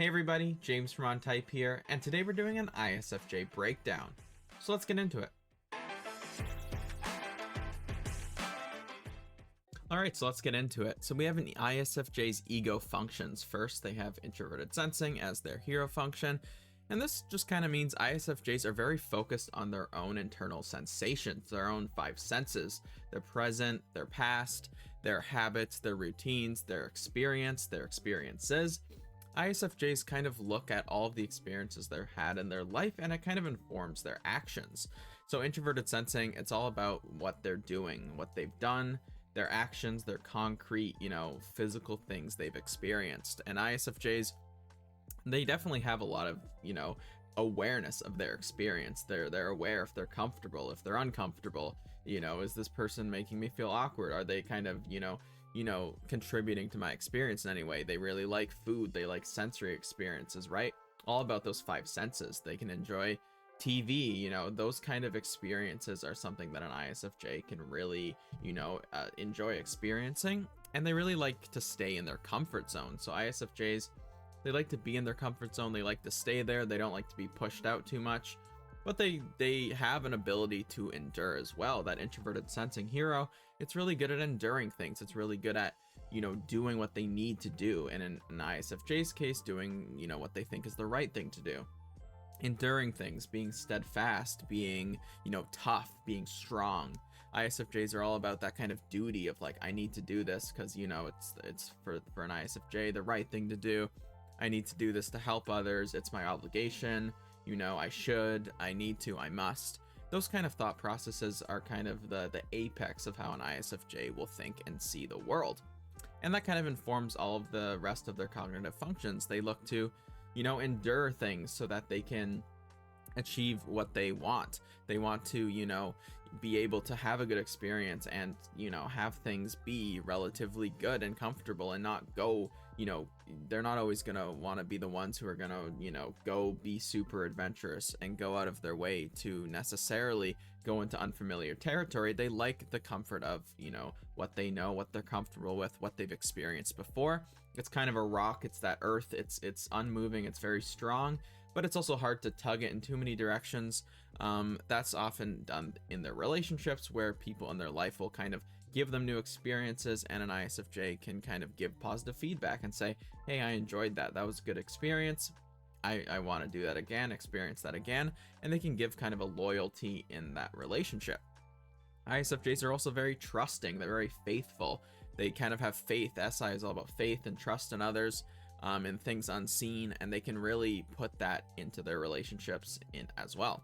Hey everybody, James from OnType here, and today we're doing an ISFJ breakdown. So let's get into it. Alright, so let's get into it. So we have an ISFJ's ego functions. First, they have introverted sensing as their hero function, and this just kind of means ISFJs are very focused on their own internal sensations, their own five senses, their present, their past, their habits, their routines, their experiences. ISFJs kind of look at all of the experiences they've had in their life, and it kind of informs their actions. So introverted sensing, it's all about what they're doing, what they've done, their actions, their concrete, physical things they've experienced. And ISFJs, they definitely have a lot of, awareness of their experience. They're aware if they're comfortable, if they're uncomfortable. Is this person making me feel awkward? Are they kind of, contributing to my experience in any way? They really like food. They like sensory experiences, right? All about those five senses. They can enjoy TV, those kind of experiences are something that an ISFJ can really, enjoy experiencing. And they really like to stay in their comfort zone. So ISFJs, they like to be in their comfort zone. They like to stay there. They don't like to be pushed out too much. But they have an ability to endure as well. That introverted sensing hero, it's really good at enduring things. It's really good at, doing what they need to do. And in an ISFJ's case, doing, what they think is the right thing to do. Enduring things, being steadfast, being, tough, being strong. ISFJs are all about that kind of duty of like, I need to do this because, it's for an ISFJ, the right thing to do. I need to do this to help others. It's my obligation. I should, I need to, I must. Those kind of thought processes are kind of the apex of how an ISFJ will think and see the world. And that kind of informs all of the rest of their cognitive functions. They look to, endure things so that they can achieve what they want. They want to, be able to have a good experience and, have things be relatively good and comfortable and not go, they're not always going to want to be the ones who are going to, go be super adventurous and go out of their way to necessarily go into unfamiliar territory. They like the comfort of, what they know, what they're comfortable with, what they've experienced before. It's kind of a rock. It's that earth. It's unmoving. It's very strong, but it's also hard to tug it in too many directions. That's often done in their relationships where people in their life will kind of give them new experiences, and an ISFJ can kind of give positive feedback and say, hey, I enjoyed that. That was a good experience. I want to do that again, experience that again. And they can give kind of a loyalty in that relationship. ISFJs are also very trusting. They're very faithful. They kind of have faith. SI is all about faith and trust in others, and things unseen, and they can really put that into their relationships as well.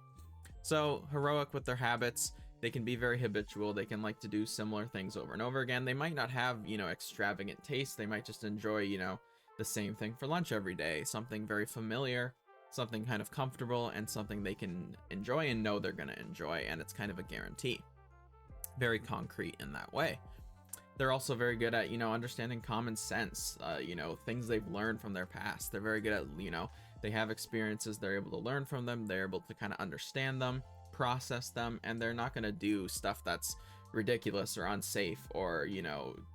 So heroic with their habits. They can be very habitual. They can like to do similar things over and over again. They might not have, extravagant tastes. They might just enjoy, the same thing for lunch every day. Something very familiar, something kind of comfortable, and something they can enjoy and know they're going to enjoy. And it's kind of a guarantee. Very concrete in that way. They're also very good at, understanding common sense, things they've learned from their past. They're very good at, they have experiences. They're able to learn from them. They're able to kind of understand them, process them, and they're not going to do stuff that's ridiculous or unsafe or,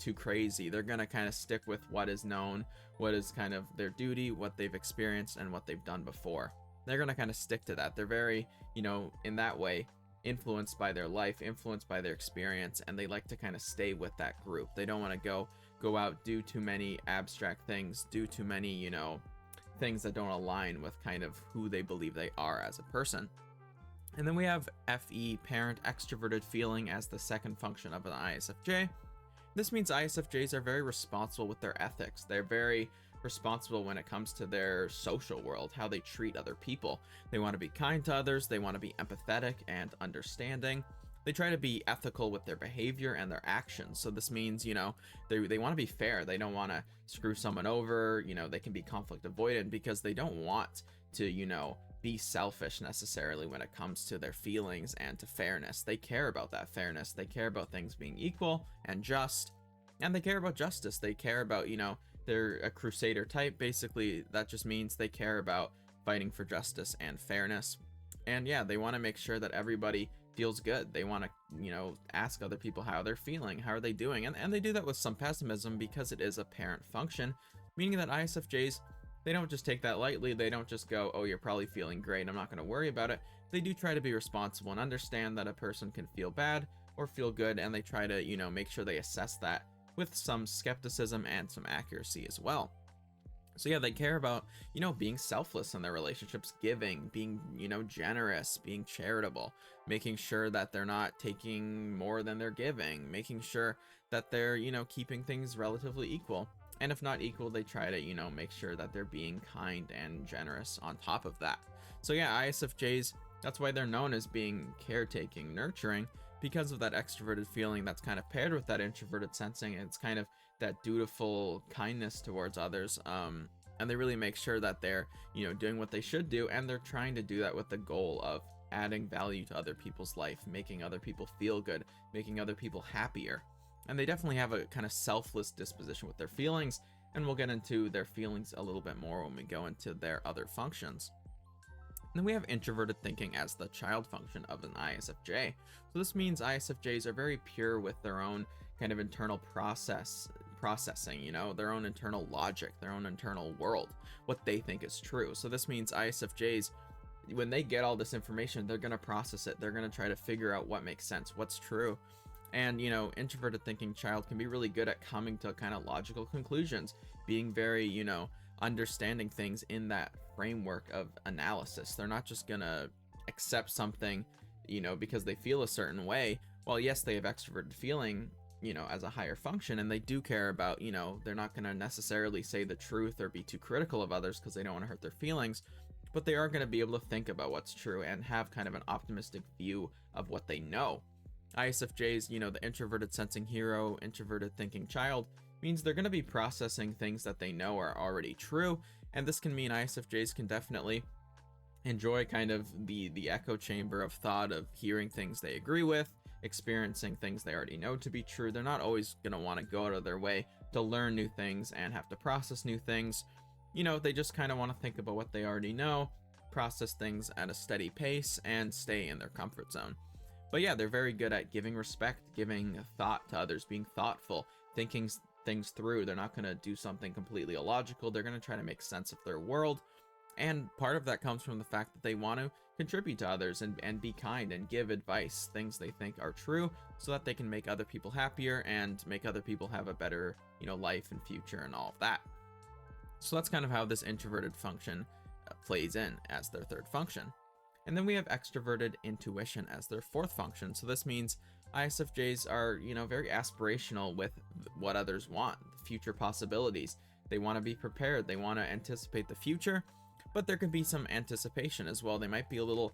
too crazy. They're going to kind of stick with what is known, what is kind of their duty, what they've experienced, and what they've done before. They're going to kind of stick to that. They're very, in that way, influenced by their life, influenced by their experience, and they like to kind of stay with that group. They don't want to go out, do too many abstract things, do too many, things that don't align with kind of who they believe they are as a person. And then we have FE, parent extroverted feeling, as the second function of an ISFJ. This means ISFJs are very responsible with their ethics. They're very responsible when it comes to their social world, how they treat other people. They want to be kind to others. They want to be empathetic and understanding. They try to be ethical with their behavior and their actions. So this means, they want to be fair. They don't want to screw someone over. They can be conflict avoidant because they don't want to, be selfish necessarily when it comes to their feelings and to fairness. They care about that fairness. They care about things being equal and just, and they care about justice. They care about, they're a crusader type. Basically, that just means they care about fighting for justice and fairness. And yeah, they want to make sure that everybody feels good. They want to, ask other people how they're feeling, how are they doing? And they do that with some pessimism because it is a parent function, meaning that ISFJs They don't just take that lightly. They don't just go, oh, you're probably feeling great, I'm not going to worry about it. They do try to be responsible and understand that a person can feel bad or feel good, and they try to, make sure they assess that with some skepticism and some accuracy as well. So yeah, they care about, being selfless in their relationships, giving, being, generous, being charitable, making sure that they're not taking more than they're giving, making sure that they're, keeping things relatively equal. And if not equal, they try to, make sure that they're being kind and generous on top of that. So yeah, ISFJs, that's why they're known as being caretaking, nurturing, because of that extroverted feeling that's kind of paired with that introverted sensing. It's kind of that dutiful kindness towards others. And they really make sure that they're, doing what they should do. And they're trying to do that with the goal of adding value to other people's life, making other people feel good, making other people happier. And they definitely have a kind of selfless disposition with their feelings. And we'll get into their feelings a little bit more when we go into their other functions. And then we have introverted thinking as the child function of an ISFJ. So this means ISFJs are very pure with their own kind of internal processing, their own internal logic, their own internal world, what they think is true. So this means ISFJs, when they get all this information, they're going to process it. They're going to try to figure out what makes sense, what's true. And, introverted thinking child can be really good at coming to kind of logical conclusions, being very, understanding things in that framework of analysis. They're not just gonna accept something, because they feel a certain way. Well, yes, they have extroverted feeling, as a higher function, and they do care about, they're not gonna necessarily say the truth or be too critical of others because they don't want to hurt their feelings, but they are going to be able to think about what's true and have kind of an optimistic view of what they know. ISFJs, the introverted sensing hero, introverted thinking child, means they're going to be processing things that they know are already true. And this can mean ISFJs can definitely enjoy kind of the echo chamber of thought of hearing things they agree with, experiencing things they already know to be true. They're not always going to want to go out of their way to learn new things and have to process new things. They just kind of want to think about what they already know, process things at a steady pace, and stay in their comfort zone. But yeah, they're very good at giving respect, giving thought to others, being thoughtful, thinking things through. They're not going to do something completely illogical. They're going to try to make sense of their world. And part of that comes from the fact that they want to contribute to others and be kind and give advice, things they think are true, so that they can make other people happier and make other people have a better, life and future and all of that. So that's kind of how this introverted function plays in as their third function. And then we have extroverted intuition as their fourth function. So this means ISFJs are, very aspirational with what others want, future possibilities. They want to be prepared. They want to anticipate the future, but there can be some anticipation as well. They might be a little,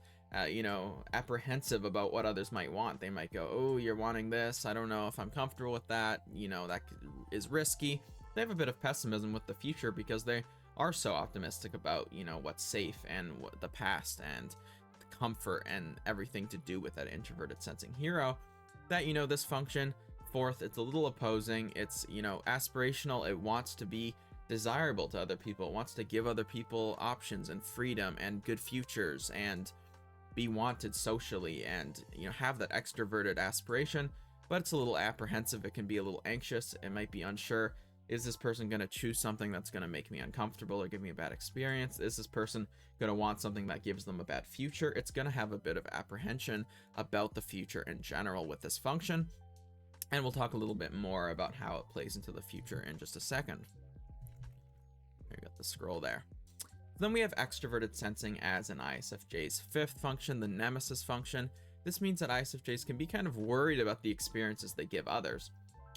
apprehensive about what others might want. They might go, oh, you're wanting this. I don't know if I'm comfortable with that. That is risky. They have a bit of pessimism with the future because they are so optimistic about, what's safe and the past and the comfort and everything to do with that introverted sensing hero, that, this function, fourth, it's a little opposing. It's, aspirational. It wants to be desirable to other people. It wants to give other people options and freedom and good futures and be wanted socially and, have that extroverted aspiration, but it's a little apprehensive. It can be a little anxious. It might be unsure. Is this person going to choose something that's going to make me uncomfortable or give me a bad experience? Is this person going to want something that gives them a bad future? It's going to have a bit of apprehension about the future in general with this function. And we'll talk a little bit more about how it plays into the future in just a second. There you got the scroll there. Then we have extroverted sensing as an ISFJ's fifth function, the Nemesis function. This means that ISFJs can be kind of worried about the experiences they give others.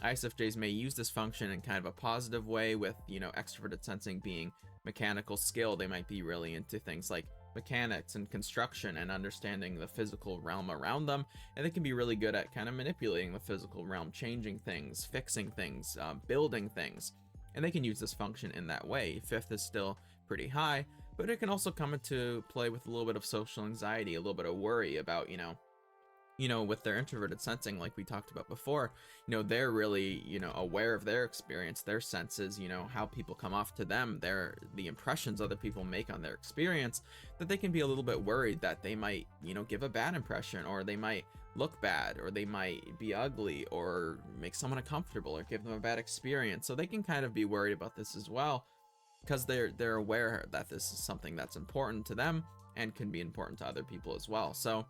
ISFJs may use this function in kind of a positive way with, extroverted sensing being mechanical skill. They might be really into things like mechanics and construction and understanding the physical realm around them. And they can be really good at kind of manipulating the physical realm, changing things, fixing things, building things. And they can use this function in that way. Fifth is still pretty high, but it can also come into play with a little bit of social anxiety, a little bit of worry about, with their introverted sensing, like we talked about before, they're really, aware of their experience, their senses, how people come off to them, the impressions other people make on their experience, that they can be a little bit worried that they might, give a bad impression, or they might look bad, or they might be ugly, or make someone uncomfortable, or give them a bad experience. So they can kind of be worried about this as well. because they're aware that this is something that's important to them and can be important to other people as well. So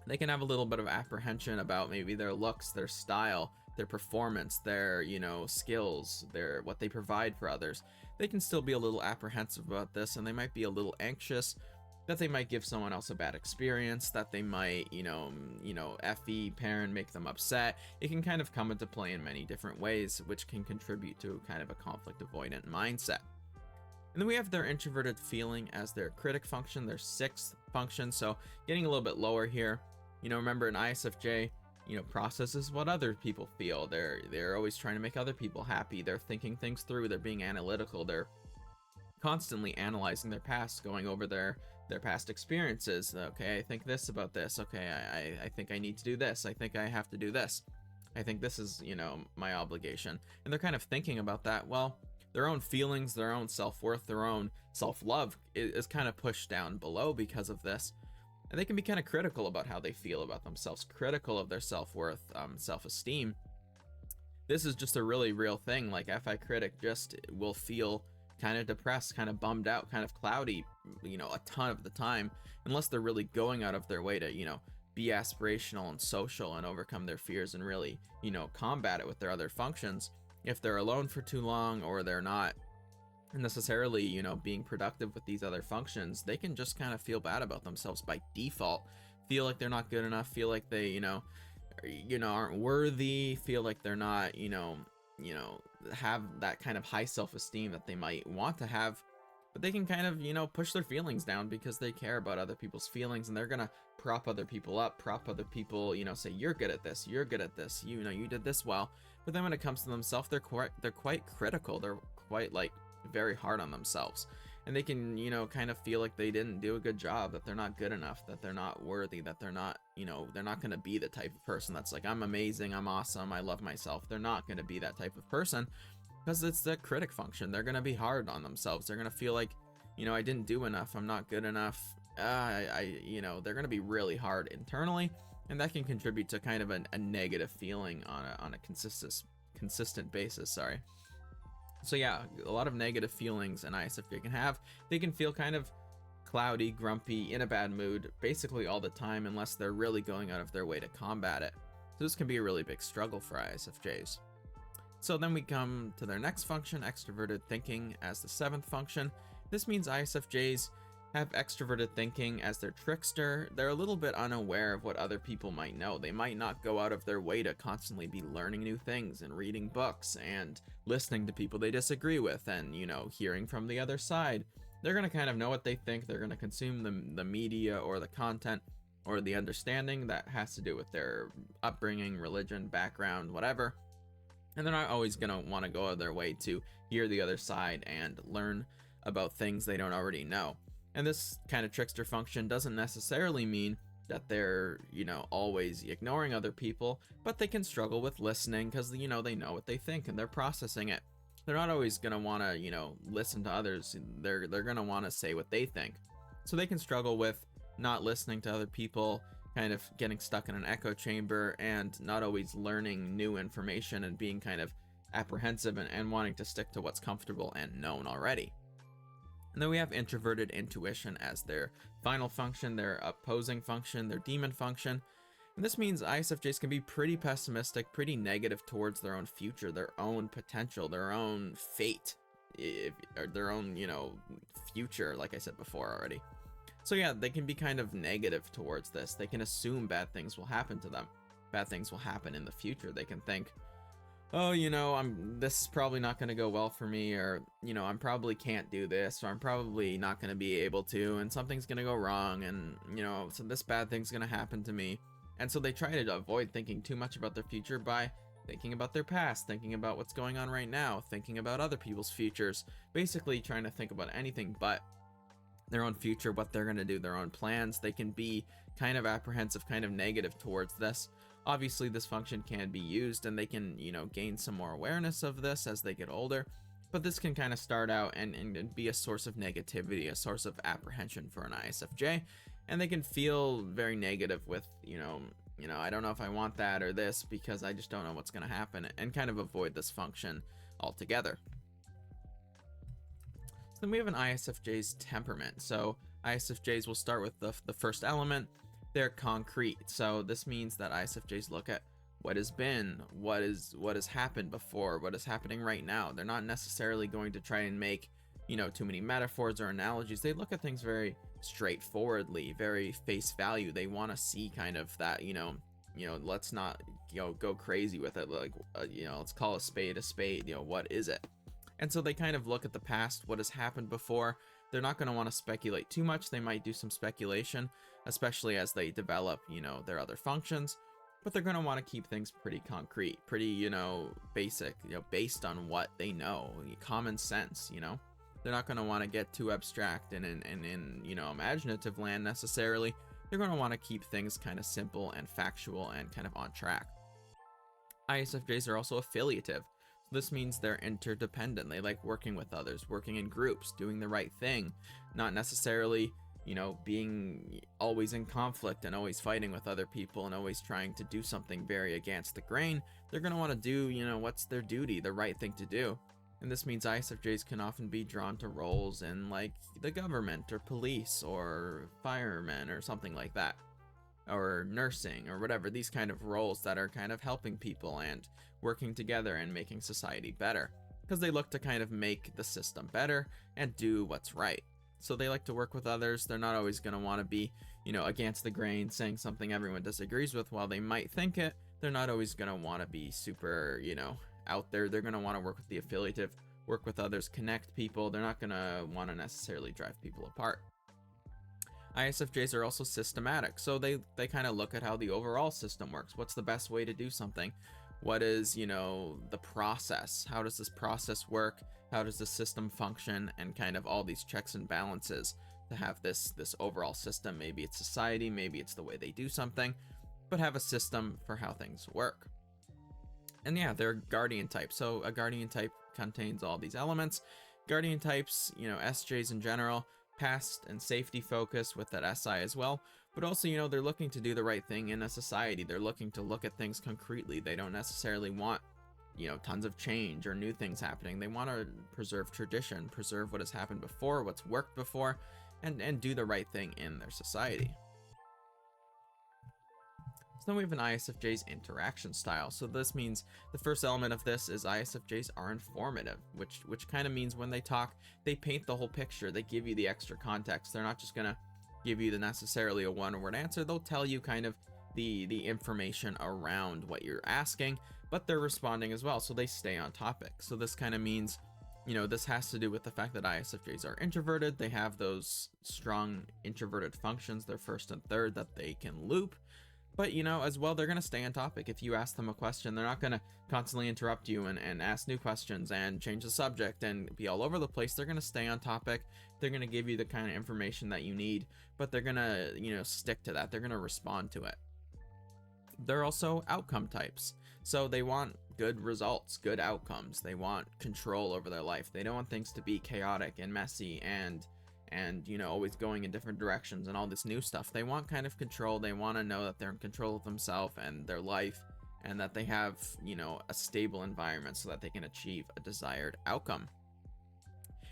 they can have a little bit of apprehension about maybe their looks, their style, their performance, their, skills, their what they provide for others. They can still be a little apprehensive about this, and they might be a little anxious that they might give someone else a bad experience, that they might, FE parent, make them upset. It can kind of come into play in many different ways, which can contribute to kind of a conflict avoidant mindset. And then we have their introverted feeling as their critic function, their sixth function. So getting a little bit lower here, remember an ISFJ, processes what other people feel. They're always trying to make other people happy. They're thinking things through. They're being analytical. They're constantly analyzing their past, going over their past experiences. Okay, I think this about this. Okay, I think I need to do this. I think I have to do this. I think this is, my obligation. And they're kind of thinking about that. Well, their own feelings, their own self-worth, their own self-love is kind of pushed down below because of this. And they can be kind of critical about how they feel about themselves, critical of their self-worth, self-esteem. This is just a really real thing. Like FI Critic just will feel kind of depressed, kind of bummed out, kind of cloudy, a ton of the time, unless they're really going out of their way to, be aspirational and social and overcome their fears and really, combat it with their other functions. If they're alone for too long, or they're not necessarily, being productive with these other functions, they can just kind of feel bad about themselves by default, feel like they're not good enough, feel like they, aren't worthy, feel like they're not, have that kind of high self-esteem that they might want to have. But they can kind of, push their feelings down because they care about other people's feelings, and they're gonna prop other people up, prop other people, say, you're good at this, you did this well. But then when it comes to themselves, they're quite critical. They're quite very hard on themselves, and they can, kind of feel like they didn't do a good job, that they're not good enough, that they're not worthy, that they're not, they're not going to be the type of person that's like, I'm amazing, I'm awesome, I love myself. They're not going to be that type of person, because it's the critic function. They're going to be hard on themselves. They're going to feel like, I didn't do enough, I'm not good enough. They're going to be really hard internally, and that can contribute to kind of a negative feeling on a consistent basis. Sorry. So yeah, a lot of negative feelings an ISFJ can have. They can feel kind of cloudy, grumpy, in a bad mood, basically all the time, unless they're really going out of their way to combat it. So this can be a really big struggle for ISFJs. So then we come to their next function, extroverted thinking, as the seventh function. This means ISFJs have extroverted thinking as their trickster. They're a little bit unaware of what other people might know. They might not go out of their way to constantly be learning new things and reading books and listening to people they disagree with and, hearing from the other side. They're going to kind of know what they think. They're going to consume the media or the content or the understanding that has to do with their upbringing, religion, background, whatever. And they're not always going to want to go out of their way to hear the other side and learn about things they don't already know. And this kind of trickster function doesn't necessarily mean that they're, always ignoring other people, but they can struggle with listening because, they know what they think and they're processing it. They're not always going to want to, listen to others. They're going to want to say what they think. So they can struggle with not listening to other people, kind of getting stuck in an echo chamber and not always learning new information and being kind of apprehensive and wanting to stick to what's comfortable and known already. And then we have introverted intuition as their final function, their opposing function, their demon function. And this means ISFJs can be pretty pessimistic, pretty negative towards their own future, their own potential, their own fate, or their own, future, like I said before already. So yeah, they can be kind of negative towards this. They can assume bad things will happen to them. Bad things will happen in the future. They can think, oh, this is probably not going to go well for me, or, I'm probably can't do this, or I'm probably not going to be able to, and something's going to go wrong, and, so this bad thing's going to happen to me. And so they try to avoid thinking too much about their future by thinking about their past, thinking about what's going on right now, thinking about other people's futures, basically trying to think about anything but their own future, what they're going to do, their own plans. They can be kind of apprehensive, kind of negative towards this. Obviously, this function can be used and they can, gain some more awareness of this as they get older. But this can kind of start out and be a source of negativity, a source of apprehension for an ISFJ. And they can feel very negative with, I don't know if I want that or this because I just don't know what's going to happen, and kind of avoid this function altogether. then we have an ISFJ's temperament. So ISFJs will start with the first element. They're concrete. So this means that ISFJs look at what has been, what has happened before, what is happening right now. They're not necessarily going to try and make, too many metaphors or analogies. They look at things very straightforwardly, very face value. They want to see kind of that, let's not, go crazy with it. Like, let's call a spade. What is it? And so they kind of look at the past, what has happened before. They're not going to want to speculate too much. They might do some speculation, especially as they develop, their other functions. But they're going to want to keep things pretty concrete, pretty, basic, based on what they know, common sense, They're not going to want to get too abstract and in imaginative land necessarily. They're going to want to keep things kind of simple and factual and kind of on track. ISFJs are also affiliative. So this means they're interdependent. They like working with others, working in groups, doing the right thing, not necessarily being always in conflict and always fighting with other people and always trying to do something very against the grain. They're going to want to do, what's their duty, the right thing to do. And this means ISFJs can often be drawn to roles in like the government or police or firemen or something like that, or nursing or whatever, these kind of roles that are kind of helping people and working together and making society better, because they look to kind of make the system better and do what's right. So they like to work with others. They're not always going to want to be, against the grain, saying something everyone disagrees with. While they might think it, they're not always going to want to be super, out there. They're going to want to work with the affiliative, work with others, connect people. They're not going to want to necessarily drive people apart. ISFJs are also systematic. So they kind of look at how the overall system works. What's the best way to do something? What is, the process? How does this process work? How does the system function? And kind of all these checks and balances to have this overall system. Maybe it's society, maybe it's the way they do something, but have a system for how things work. And yeah, they're guardian type. So a guardian type contains all these elements. Guardian types, SJs in general, past and safety focus with that SI as well. But also, they're looking to do the right thing in a society. They're looking to look at things concretely. They don't necessarily want, tons of change or new things happening. They want to preserve tradition, preserve what has happened before, what's worked before, and do the right thing in their society. So then we have an ISFJ's interaction style. So this means the first element of this is ISFJs are informative, which kind of means when they talk, they paint the whole picture. They give you the extra context. They're not just going to give you necessarily a one-word answer. They'll tell you kind of the information around what you're asking, but they're responding as well. So they stay on topic. So this kind of means, this has to do with the fact that ISFJs are introverted. They have those strong introverted functions, their first and third, that they can loop. But, as well, they're going to stay on topic. If you ask them a question, they're not going to constantly interrupt you and ask new questions and change the subject and be all over the place. They're going to stay on topic. They're going to give you the kind of information that you need, but they're going to, stick to that. They're going to respond to it. They're also outcome types. So they want good results, good outcomes. They want control over their life. They don't want things to be chaotic and messy and always going in different directions and all this new stuff. They want kind of control. They want to know that they're in control of themselves and their life, and that they have, a stable environment so that they can achieve a desired outcome.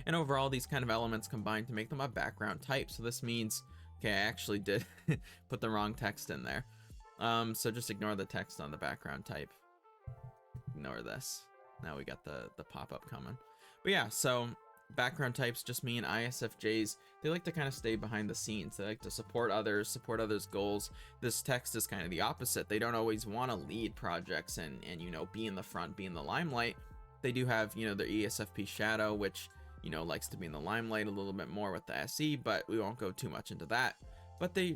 And overall, these kind of elements combine to make them a background type. So this means, okay, I actually did put the wrong text in there. So just ignore the text on the background type. Ignore this. Now we got the pop-up coming. But yeah, so background types just mean ISFJs, they like to kind of stay behind the scenes. They like to support others goals. This text is kind of the opposite. They don't always want to lead projects and be in the front, be in the limelight. They do have, their ESFP shadow, which, likes to be in the limelight a little bit more with the SE, but we won't go too much into that. But they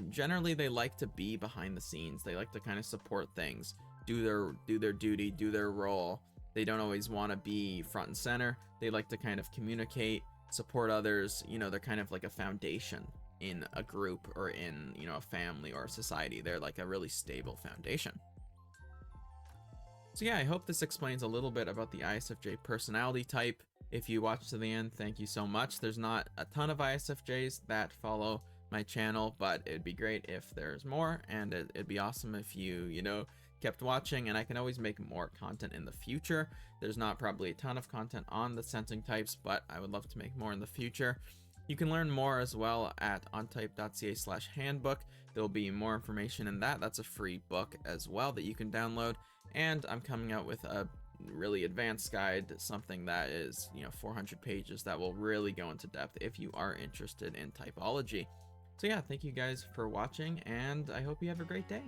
like to be behind the scenes. They like to kind of support things, do their duty, do their role. They don't always want to be front and center. They like to kind of communicate, support others. They're kind of like a foundation in a group or in, a family or a society. They're like a really stable foundation. So yeah, I hope this explains a little bit about the ISFJ personality type. If you watched to the end, thank you so much. There's not a ton of ISFJs that follow my channel, but it'd be great if there's more, and it'd be awesome if you kept watching, and I can always make more content in the future. There's not probably a ton of content on the sensing types, but I would love to make more in the future. You can learn more as well at ontype.ca/handbook. There'll be more information in that. That's a free book as well that you can download. And I'm coming out with a really advanced guide, something that is, 400 pages that will really go into depth if you are interested in typology. So yeah, thank you guys for watching, and I hope you have a great day.